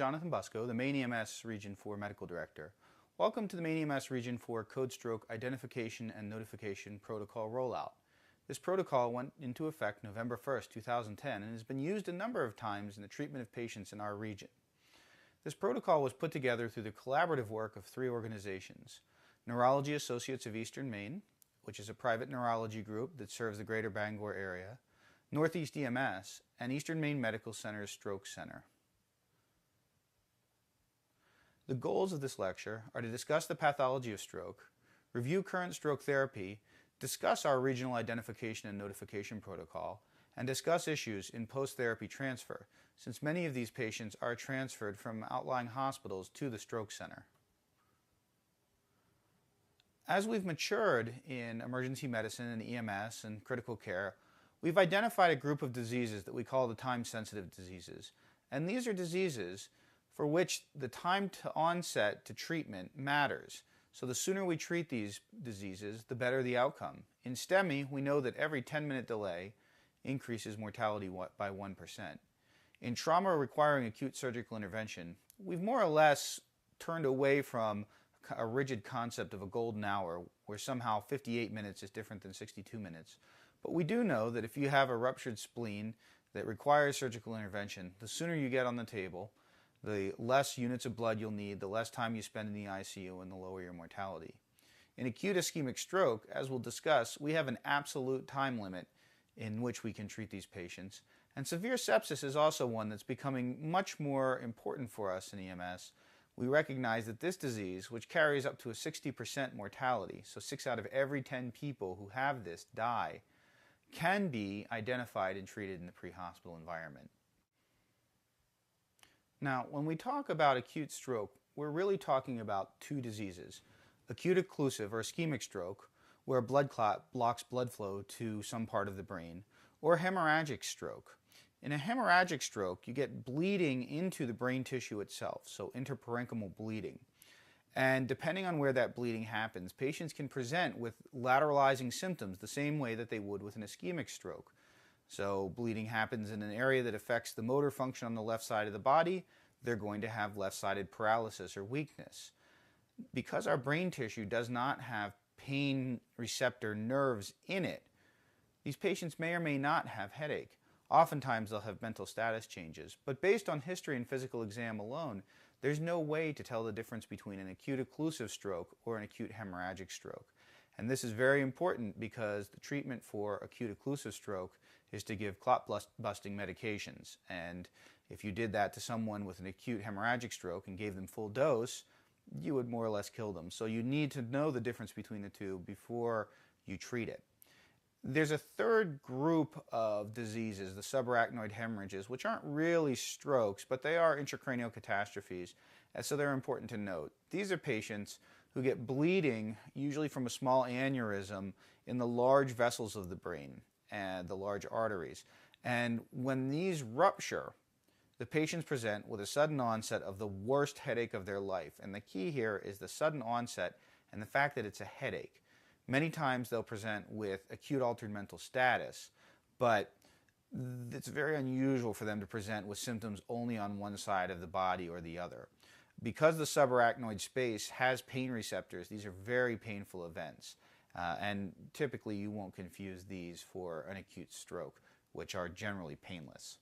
Jonathan Busco, the Maine EMS Region 4 Medical Director. Welcome to the Maine EMS Region 4 Code Stroke Identification and Notification Protocol Rollout. This protocol went into effect November 1st, 2010 and has been used a number of times in the treatment of patients in our region. This protocol was put together through the collaborative work of three organizations: Neurology Associates of Eastern Maine, which is a private neurology group that serves the greater Bangor area, Northeast EMS, and Eastern Maine Medical Center's Stroke Center. The goals of this lecture are to discuss the pathology of stroke, review current stroke therapy, discuss our regional identification and notification protocol, and discuss issues in post-therapy transfer, since many of these patients are transferred from outlying hospitals to the stroke center. As we've matured in emergency medicine and EMS and critical care, we've identified a group of diseases that we call the time-sensitive diseases. And these are diseases for which the time to onset to treatment matters. So the sooner we treat these diseases, the better the outcome. In STEMI, we know that every 10-minute delay increases mortality by 1%. In trauma requiring acute surgical intervention, we've more or less turned away from a rigid concept of a golden hour where somehow 58 minutes is different than 62 minutes. But we do know that if you have a ruptured spleen that requires surgical intervention, the sooner you get on the table, the less units of blood you'll need, the less time you spend in the ICU, and the lower your mortality. In acute ischemic stroke, as we'll discuss, we have an absolute time limit in which we can treat these patients. And severe sepsis is also one that's becoming much more important for us in EMS. We recognize that this disease, which carries up to a 60% mortality, so 6 out of every 10 people who have this die, can be identified and treated in the pre-hospital environment. Now, when we talk about acute stroke, we're really talking about two diseases: acute occlusive or ischemic stroke, where a blood clot blocks blood flow to some part of the brain, or hemorrhagic stroke. In a hemorrhagic stroke, you get bleeding into the brain tissue itself, so interparenchymal bleeding. And depending on where that bleeding happens, patients can present with lateralizing symptoms the same way that they would with an ischemic stroke. So bleeding happens in an area that affects the motor function on the left side of the body, they're going to have left-sided paralysis or weakness. Because our brain tissue does not have pain receptor nerves in it, these patients may or may not have headache. Oftentimes they'll have mental status changes, but based on history and physical exam alone, there's no way to tell the difference between an acute occlusive stroke or an acute hemorrhagic stroke. And this is very important because the treatment for acute occlusive stroke is to give clot-busting medications. And if you did that to someone with an acute hemorrhagic stroke and gave them full dose, you would more or less kill them. So you need to know the difference between the two before you treat it. There's a third group of diseases, the subarachnoid hemorrhages, which aren't really strokes, but they are intracranial catastrophes, and so they're important to note. These are patients who get bleeding, usually from a small aneurysm, in the large vessels of the brain and the large arteries. And when these rupture, the patients present with a sudden onset of the worst headache of their life. And the key here is the sudden onset and the fact that it's a headache. Many times they'll present with acute altered mental status, but it's very unusual for them to present with symptoms only on one side of the body or the other. Because the subarachnoid space has pain receptors, these are very painful events. And typically you won't confuse these for an acute stroke, which are generally painless.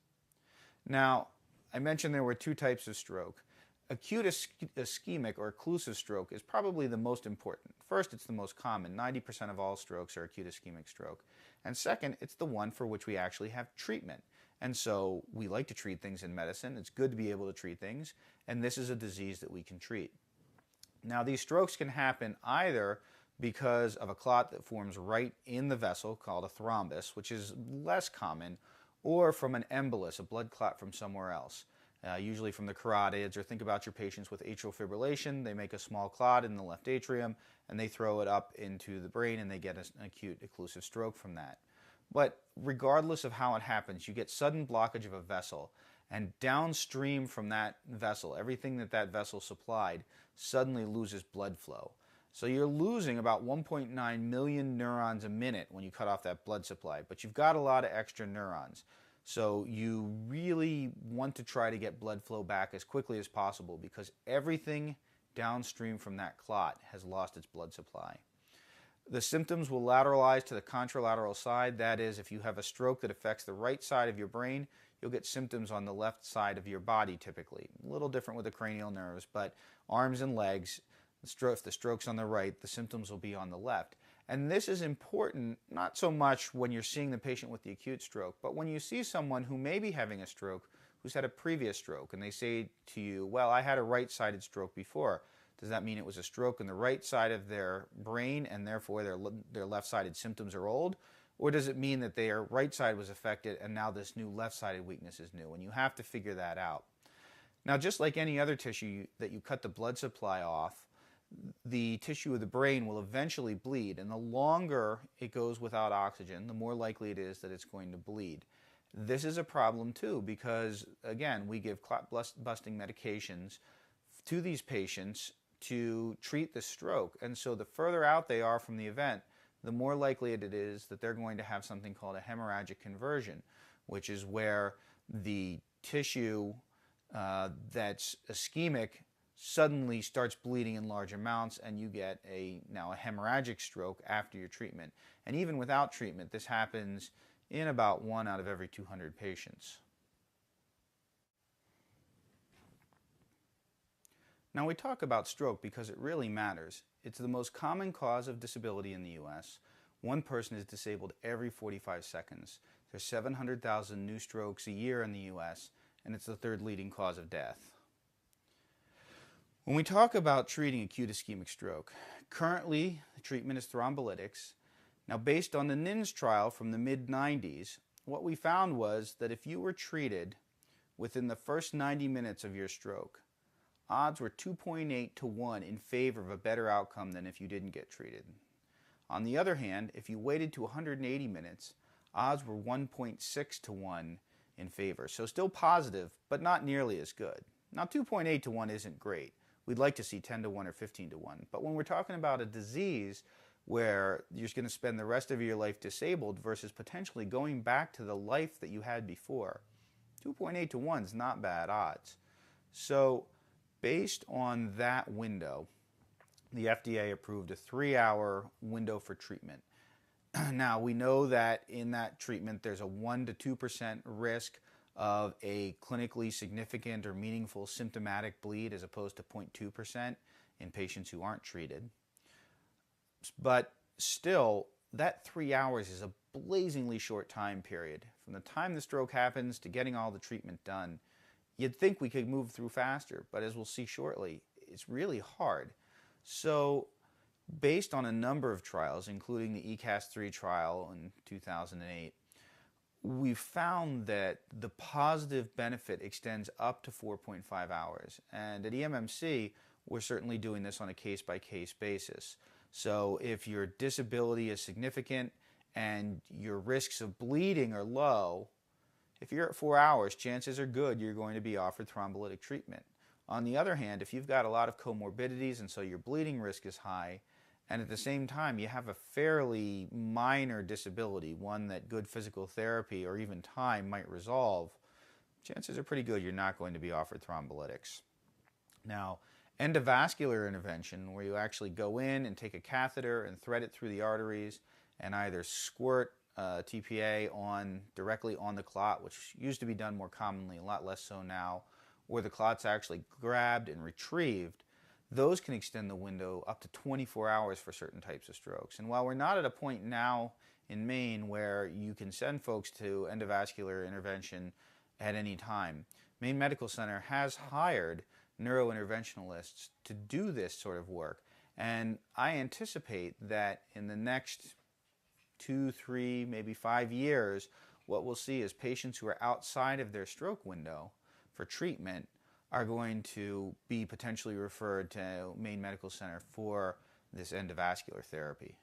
Now, I mentioned there were two types of stroke. Acute ischemic or occlusive stroke is probably the most important. First, it's the most common. 90% of all strokes are acute ischemic stroke. And second, it's the one for which we actually have treatment. And so we like to treat things in medicine. It's good to be able to treat things. And this is a disease that we can treat. Now, these strokes can happen either because of a clot that forms right in the vessel called a thrombus, which is less common, or from an embolus, a blood clot from somewhere else. Usually from the carotids, or think about your patients with atrial fibrillation. They make a small clot in the left atrium and they throw it up into the brain and they get an acute occlusive stroke from that. But regardless of how it happens, you get sudden blockage of a vessel, and downstream from that vessel, everything that vessel supplied suddenly loses blood flow. So you're losing about 1.9 million neurons a minute when you cut off that blood supply, but you've got a lot of extra neurons. So you really want to try to get blood flow back as quickly as possible because everything downstream from that clot has lost its blood supply. The symptoms will lateralize to the contralateral side. That is, if you have a stroke that affects the right side of your brain, you'll get symptoms on the left side of your body typically. A little different with the cranial nerves, but arms and legs, if the stroke's on the right, the symptoms will be on the left. And this is important, not so much when you're seeing the patient with the acute stroke, but when you see someone who may be having a stroke who's had a previous stroke, and they say to you, well, I had a right-sided stroke before. Does that mean it was a stroke in the right side of their brain and therefore their left-sided symptoms are old? Or does it mean that their right side was affected and now this new left-sided weakness is new? And you have to figure that out. Now, just like any other tissue that you cut the blood supply off, the tissue of the brain will eventually bleed, and the longer it goes without oxygen, the more likely it is that it's going to bleed. This is a problem too because, again, we give clot-busting medications to these patients to treat the stroke, and so the further out they are from the event, the more likely it is that they're going to have something called a hemorrhagic conversion, which is where the tissue that's ischemic suddenly starts bleeding in large amounts and you get now a hemorrhagic stroke after your treatment. And even without treatment, this happens in about 1 out of every 200 patients. Now we talk about stroke because it really matters. It's the most common cause of disability in the U.S. One person is disabled every 45 seconds. There's 700,000 new strokes a year in the U.S., and it's the third leading cause of death. When we talk about treating acute ischemic stroke, currently the treatment is thrombolytics. Now, based on the NINS trial from the mid-90s, what we found was that if you were treated within the first 90 minutes of your stroke, odds were 2.8 to 1 in favor of a better outcome than if you didn't get treated. On the other hand, if you waited to 180 minutes, odds were 1.6 to 1 in favor. So still positive, but not nearly as good. Now 2.8 to 1 isn't great. We'd like to see 10 to 1 or 15 to 1. But when we're talking about a disease where you're going to spend the rest of your life disabled versus potentially going back to the life that you had before, 2.8 to 1 is not bad odds. So based on that window, the FDA approved a 3-hour window for treatment. Now, we know that in that treatment there's a 1 to 2% risk of a clinically significant or meaningful symptomatic bleed as opposed to 0.2% in patients who aren't treated. But still, that 3 hours is a blazingly short time period. From the time the stroke happens to getting all the treatment done, you'd think we could move through faster, but as we'll see shortly, it's really hard. So based on a number of trials, including the ECAS-3 trial in 2008, we found that the positive benefit extends up to 4.5 hours. And at EMMC, we're certainly doing this on a case-by-case basis. So if your disability is significant and your risks of bleeding are low, if you're at 4 hours, chances are good you're going to be offered thrombolytic treatment. On the other hand, if you've got a lot of comorbidities and so your bleeding risk is high, and at the same time you have a fairly minor disability, one that good physical therapy or even time might resolve, chances are pretty good you're not going to be offered thrombolytics. Now, endovascular intervention, where you actually go in and take a catheter and thread it through the arteries and either squirt TPA directly on the clot, which used to be done more commonly, a lot less so now, or the clot's actually grabbed and retrieved, those can extend the window up to 24 hours for certain types of strokes. And while we're not at a point now in Maine where you can send folks to endovascular intervention at any time, Maine Medical Center has hired neurointerventionalists to do this sort of work. And I anticipate that in the next 2, 3, maybe 5 years, what we'll see is patients who are outside of their stroke window for treatment are going to be potentially referred to Maine Medical Center for this endovascular therapy.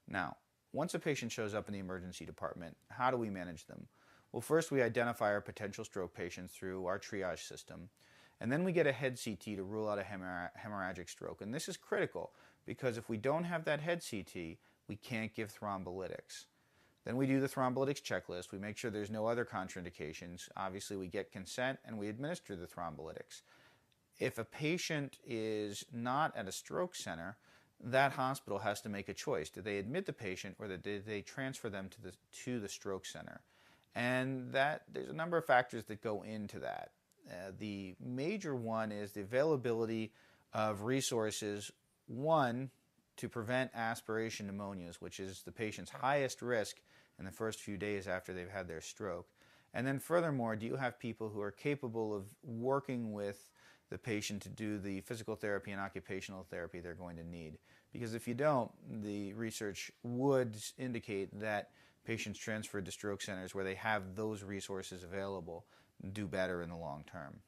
Now, once a patient shows up in the emergency department, how do we manage them? Well, first we identify our potential stroke patients through our triage system, and then we get a head CT to rule out a hemorrhagic stroke. And this is critical because if we don't have that head CT, we can't give thrombolytics. Then we do the thrombolytics checklist. We make sure there's no other contraindications. Obviously, we get consent and we administer the thrombolytics. If a patient is not at a stroke center, that hospital has to make a choice. Do they admit the patient, or do they transfer them to the stroke center? And there's a number of factors that go into that. The major one is the availability of resources, one, to prevent aspiration pneumonias, which is the patient's highest risk in the first few days after they've had their stroke. And then furthermore, do you have people who are capable of working with the patient to do the physical therapy and occupational therapy they're going to need? Because if you don't, the research would indicate that patients transferred to stroke centers where they have those resources available do better in the long term.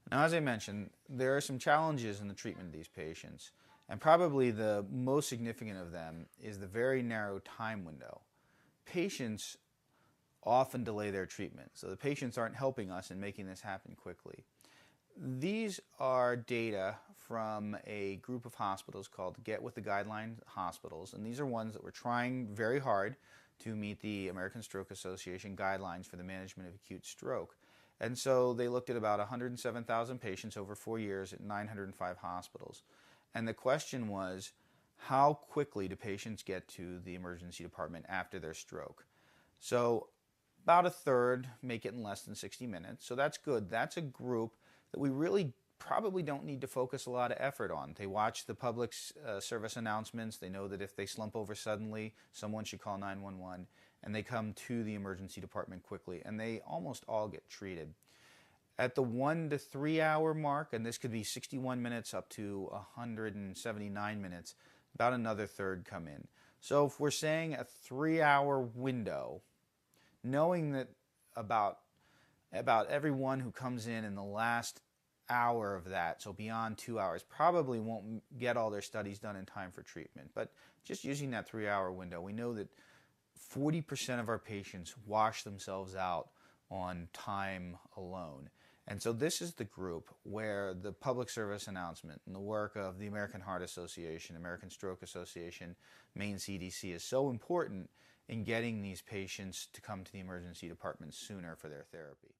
Now, as I mentioned, there are some challenges in the treatment of these patients, and probably the most significant of them is the very narrow time window. Patients often delay their treatment, so the patients aren't helping us in making this happen quickly. These are data from a group of hospitals called Get With The Guideline Hospitals, and these are ones that were trying very hard to meet the American Stroke Association guidelines for the management of acute stroke. And so they looked at about 107,000 patients over 4 years at 905 hospitals. And the question was, how quickly do patients get to the emergency department after their stroke? So about a third make it in less than 60 minutes. So that's good. That's a group that we really probably don't need to focus a lot of effort on. They watch the public service announcements. They know that if they slump over suddenly, someone should call 911, and they come to the emergency department quickly, and they almost all get treated. At the 1 to 3 hour mark, and this could be 61 minutes up to 179 minutes, about another third come in. So if we're saying a 3 hour window, knowing that about everyone who comes in the last hour of that, so beyond 2 hours, probably won't get all their studies done in time for treatment. But just using that 3 hour window, we know that 40% of our patients wash themselves out on time alone. And so this is the group where the public service announcement and the work of the American Heart Association, American Stroke Association, Maine CDC is so important in getting these patients to come to the emergency department sooner for their therapy.